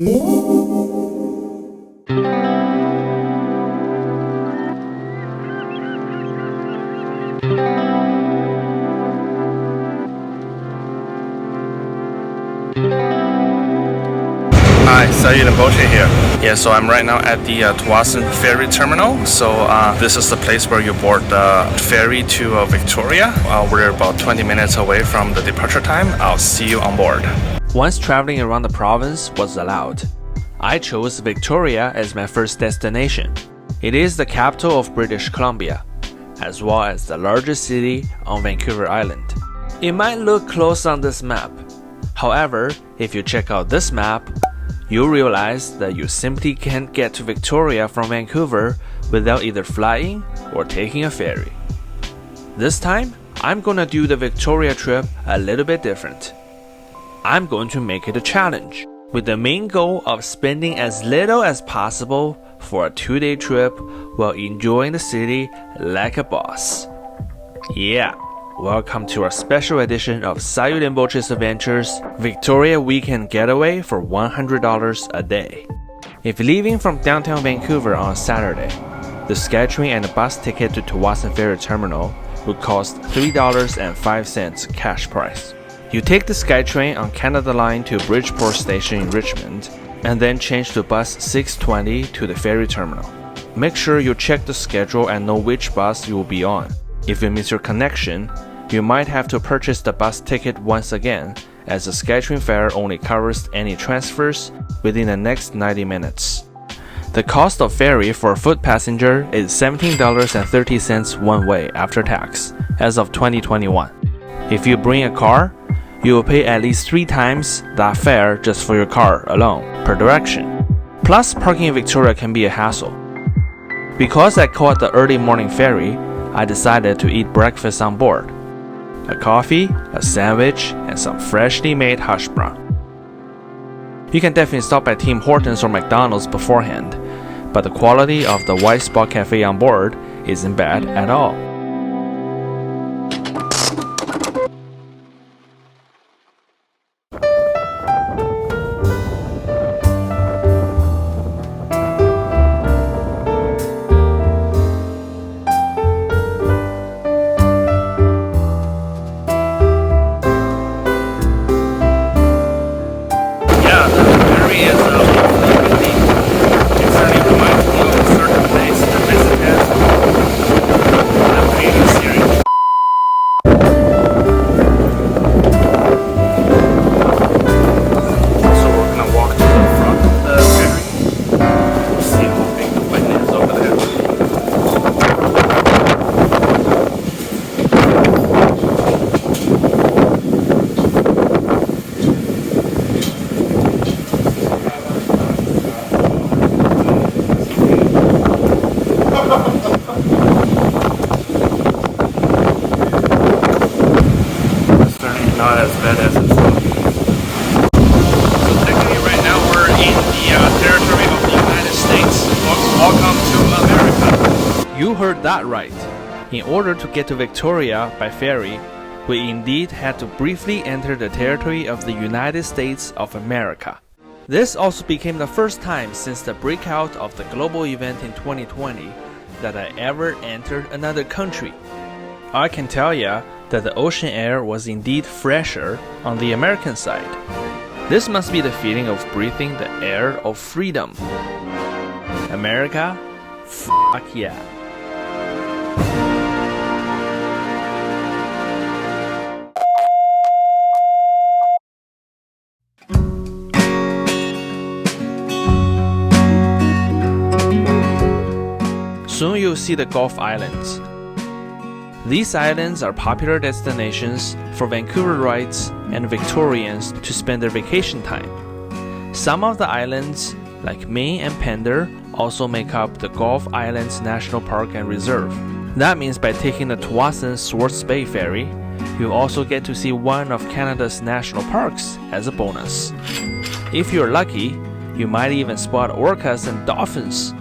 Hi, Sayu Rinpoche here. Yeah, so I'm right now at the Tawasin ferry terminal. So this is the place where you board the ferry to Victoria. We're about 20 minutes away from the departure time. I'll see you on board. Once traveling around the province was allowed, I chose Victoria as my first destination. It is the capital of British Columbia, as well as the largest city on Vancouver Island. It might look close on this map. However, if you check out this map, you'll realize that you simply can't get to Victoria from Vancouver without either flying or taking a ferry. This time, I'm gonna do the Victoria trip a little bit different. I'm going to make it a challenge, with the main goal of spending as little as possible for a 2-day trip while enjoying the city like a boss. Yeah, welcome to our special edition of Sayu Rinpoche's Adventures Victoria Weekend Getaway for $100 a day. If leaving from downtown Vancouver on Saturday, the SkyTrain and the bus ticket to Tawasin Ferry Terminal would cost $3.05 cash price. You take the SkyTrain on Canada Line to Bridgeport Station in Richmond, and then change to bus 620 to the ferry terminal. Make sure you check the schedule and know which bus you will be on. If you miss your connection, you might have to purchase the bus ticket once again, as the SkyTrain fare only covers any transfers within the next 90 minutes. The cost of ferry for a foot passenger is $17.30 one way after tax, as of 2021. If you bring a car, you will pay at least 3 times that fare just for your car alone, per direction. Plus, parking in Victoria can be a hassle. Because I caught the early morning ferry, I decided to eat breakfast on board. A coffee, a sandwich, and some freshly made hash brown. You can definitely stop at Tim Hortons or McDonald's beforehand, but the quality of the White Spot Cafe on board isn't bad at all. Not as bad as it's looking. So technically right now we're in the territory of the United States. Welcome to America. You heard that right. In order to get to Victoria by ferry, we indeed had to briefly enter the territory of the United States of America. This also became the first time since the breakout of the global event in 2020 that I ever entered another country. I can tell ya that the ocean air was indeed fresher on the American side. This must be the feeling of breathing the air of freedom. America? Fuck yeah. Soon you'll see the Gulf Islands. These islands are popular destinations for Vancouverites and Victorians to spend their vacation time. Some of the islands, like Maine and Pender, also make up the Gulf Islands National Park and Reserve. That means by taking the Tawasin Swartz Bay Ferry, you'll also get to see one of Canada's national parks as a bonus. If you're lucky, you might even spot orcas and dolphins.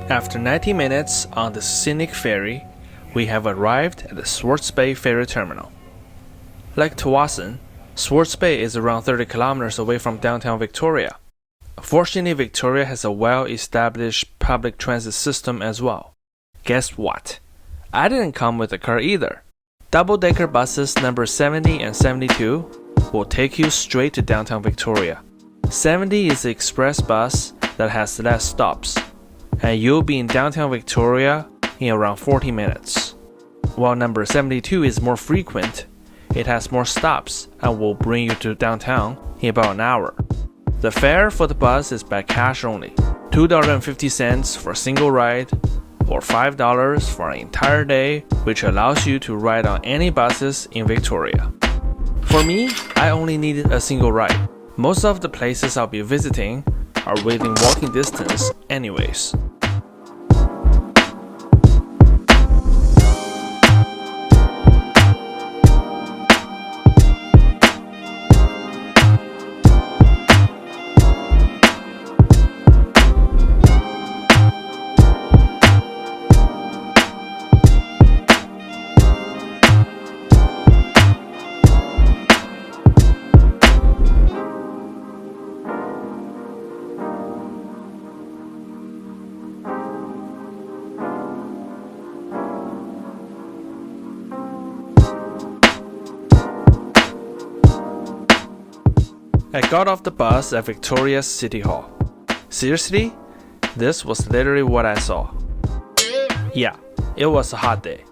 After 90 minutes on the scenic ferry, we have arrived at the Swartz Bay Ferry Terminal. Like Tawasin, Swartz Bay is around 30 kilometers away from downtown Victoria. Fortunately, Victoria has a well-established public transit system as well. Guess what? I didn't come with a car either. Double-decker buses number 70 and 72 will take you straight to downtown Victoria. 70 is the express bus that has less stops, and you'll be in downtown Victoria in around 40 minutes. While number 72 is more frequent, it has more stops and will bring you to downtown in about an hour. The fare for the bus is by cash only, $2.50 for a single ride, or $5 for an entire day, which allows you to ride on any buses in Victoria. For me, I only needed a single ride. Most of the places I'll be visiting are within walking distance anyways. I got off the bus at Victoria's City Hall. Seriously? This was literally what I saw. Yeah, it was a hot day.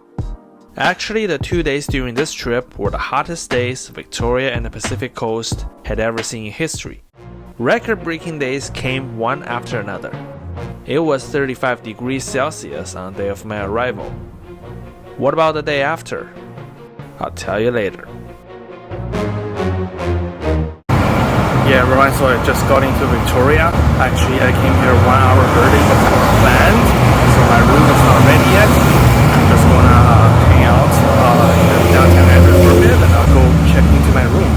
Actually, the 2 days during this trip were the hottest days Victoria and the Pacific Coast had ever seen in history. Record-breaking days came one after another. It was 35 degrees Celsius on the day of my arrival. What about the day after? I'll tell you later. Yeah, everyone, so I just got into Victoria. Actually, I came here 1 hour early before planned, so my room is not ready yet. I'm just gonna hang out in the downtown area for a bit, and I'll go check into my room.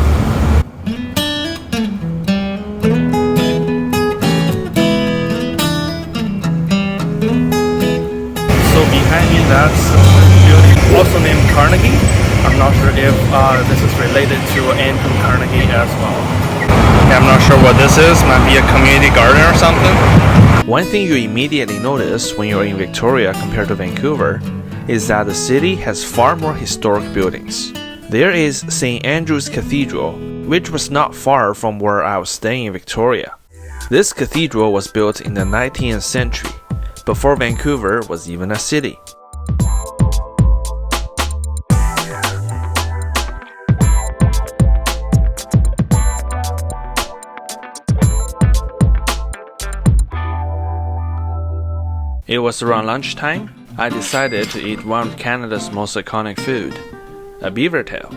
So behind me, that's a building also named Carnegie. I'm not sure if this is related to Andrew Carnegie as well. I'm not sure what this is, might be a community garden or something. One thing you immediately notice when you're in Victoria compared to Vancouver is that the city has far more historic buildings. There is St. Andrew's Cathedral, which was not far from where I was staying in Victoria. This cathedral was built in the 19th century, before Vancouver was even a city. It was around lunchtime. I decided to eat one of Canada's most iconic food, a beaver tail.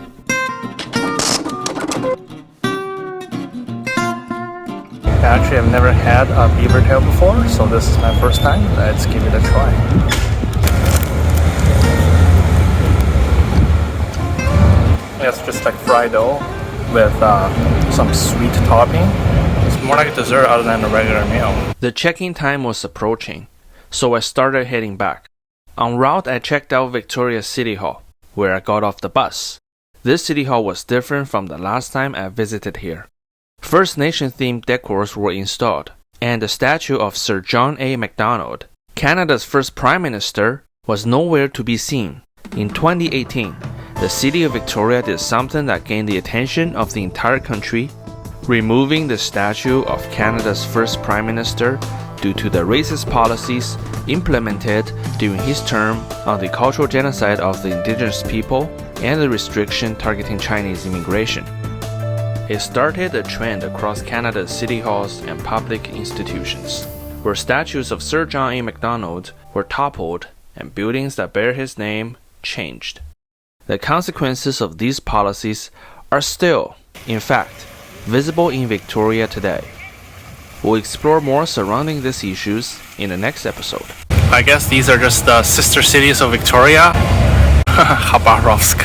Actually, I've never had a beaver tail before, so this is my first time. Let's give it a try. It's just like fried dough with some sweet topping. It's more like a dessert other than a regular meal. The check-in time was approaching, so I started heading back. En route, I checked out Victoria's City Hall, where I got off the bus. This City Hall was different from the last time I visited here. First Nation-themed decors were installed, and the statue of Sir John A. Macdonald, Canada's first Prime Minister, was nowhere to be seen. In 2018, the city of Victoria did something that gained the attention of the entire country, removing the statue of Canada's first Prime Minister due to the racist policies implemented during his term on the cultural genocide of the indigenous people and the restriction targeting Chinese immigration. It started a trend across Canada's city halls and public institutions, where statues of Sir John A. Macdonald were toppled and buildings that bear his name changed. The consequences of these policies are still, in fact, visible in Victoria today. We'll explore more surrounding these issues in the next episode. I guess these are just the sister cities of Victoria. Khabarovsk.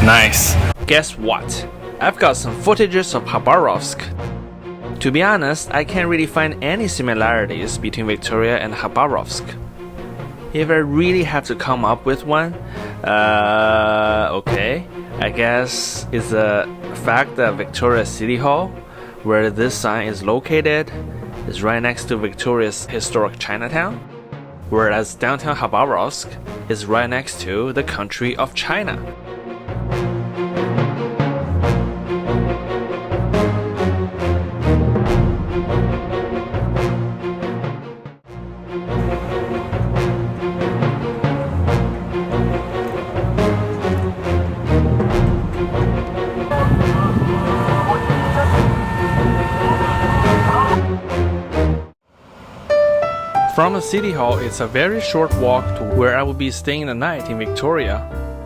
Nice. Guess what? I've got some footages of Khabarovsk. To be honest, I can't really find any similarities between Victoria and Khabarovsk. If I really have to come up with one, okay, I guess it's the fact that Victoria City Hall, where this sign is located, is right next to Victoria's historic Chinatown, whereas downtown Khabarovsk is right next to the country of China. From the City Hall, it's a very short walk to where I will be staying the night in Victoria,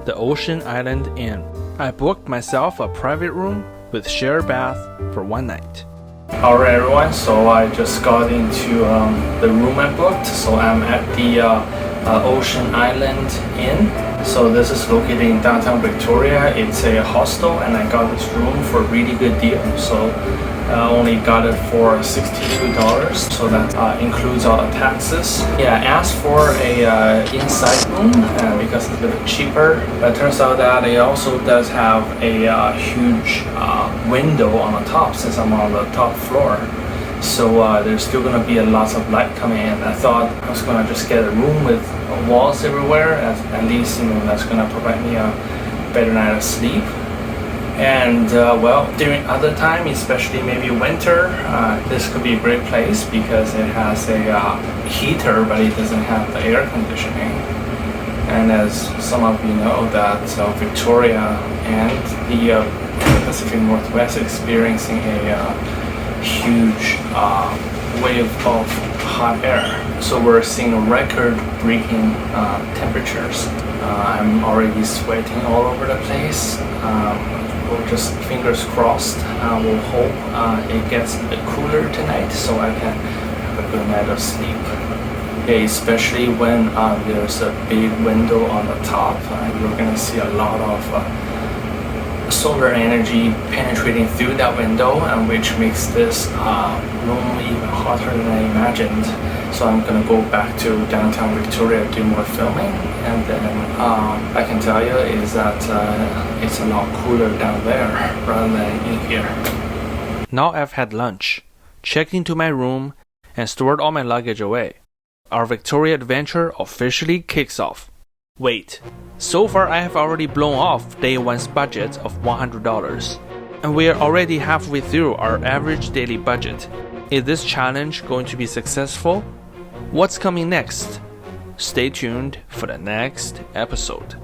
the Ocean Island Inn. I booked myself a private room with shared bath for one night. Alright everyone, so I just got into the room I booked. So I'm at the Ocean Island Inn. So this is located in downtown Victoria. It's a hostel and I got this room for a really good deal. So I only got it for $62, so that includes all the taxes. Yeah, I asked for a inside room because it's a bit cheaper, but it turns out that it also does have a huge window on the top since I'm on the top floor. So there's still gonna be a lot of light coming in. I thought I was gonna just get a room with walls everywhere, at least that's gonna provide me a better night of sleep. And well, during other time, especially maybe winter, this could be a great place because it has a heater, but it doesn't have the air conditioning. And as some of you know, that Victoria and the Pacific Northwest is experiencing a huge wave of hot air. So we're seeing record-breaking temperatures. I'm already sweating all over the place. We'll just fingers crossed. We'll hope it gets a bit cooler tonight so I can have a good night of sleep. Yeah, especially when there's a big window on the top. You're gonna see a lot of solar energy penetrating through that window, and which makes this room even hotter than I imagined. So I'm gonna go back to downtown Victoria, do more filming, and then I can tell you is that it's a lot cooler down there rather than in here. Now I've had lunch, checked into my room, and stored all my luggage away. Our Victoria adventure officially kicks off. Wait, so far I have already blown off day one's budget of $100, and we are already halfway through our average daily budget. Is this challenge going to be successful? What's coming next? Stay tuned for the next episode.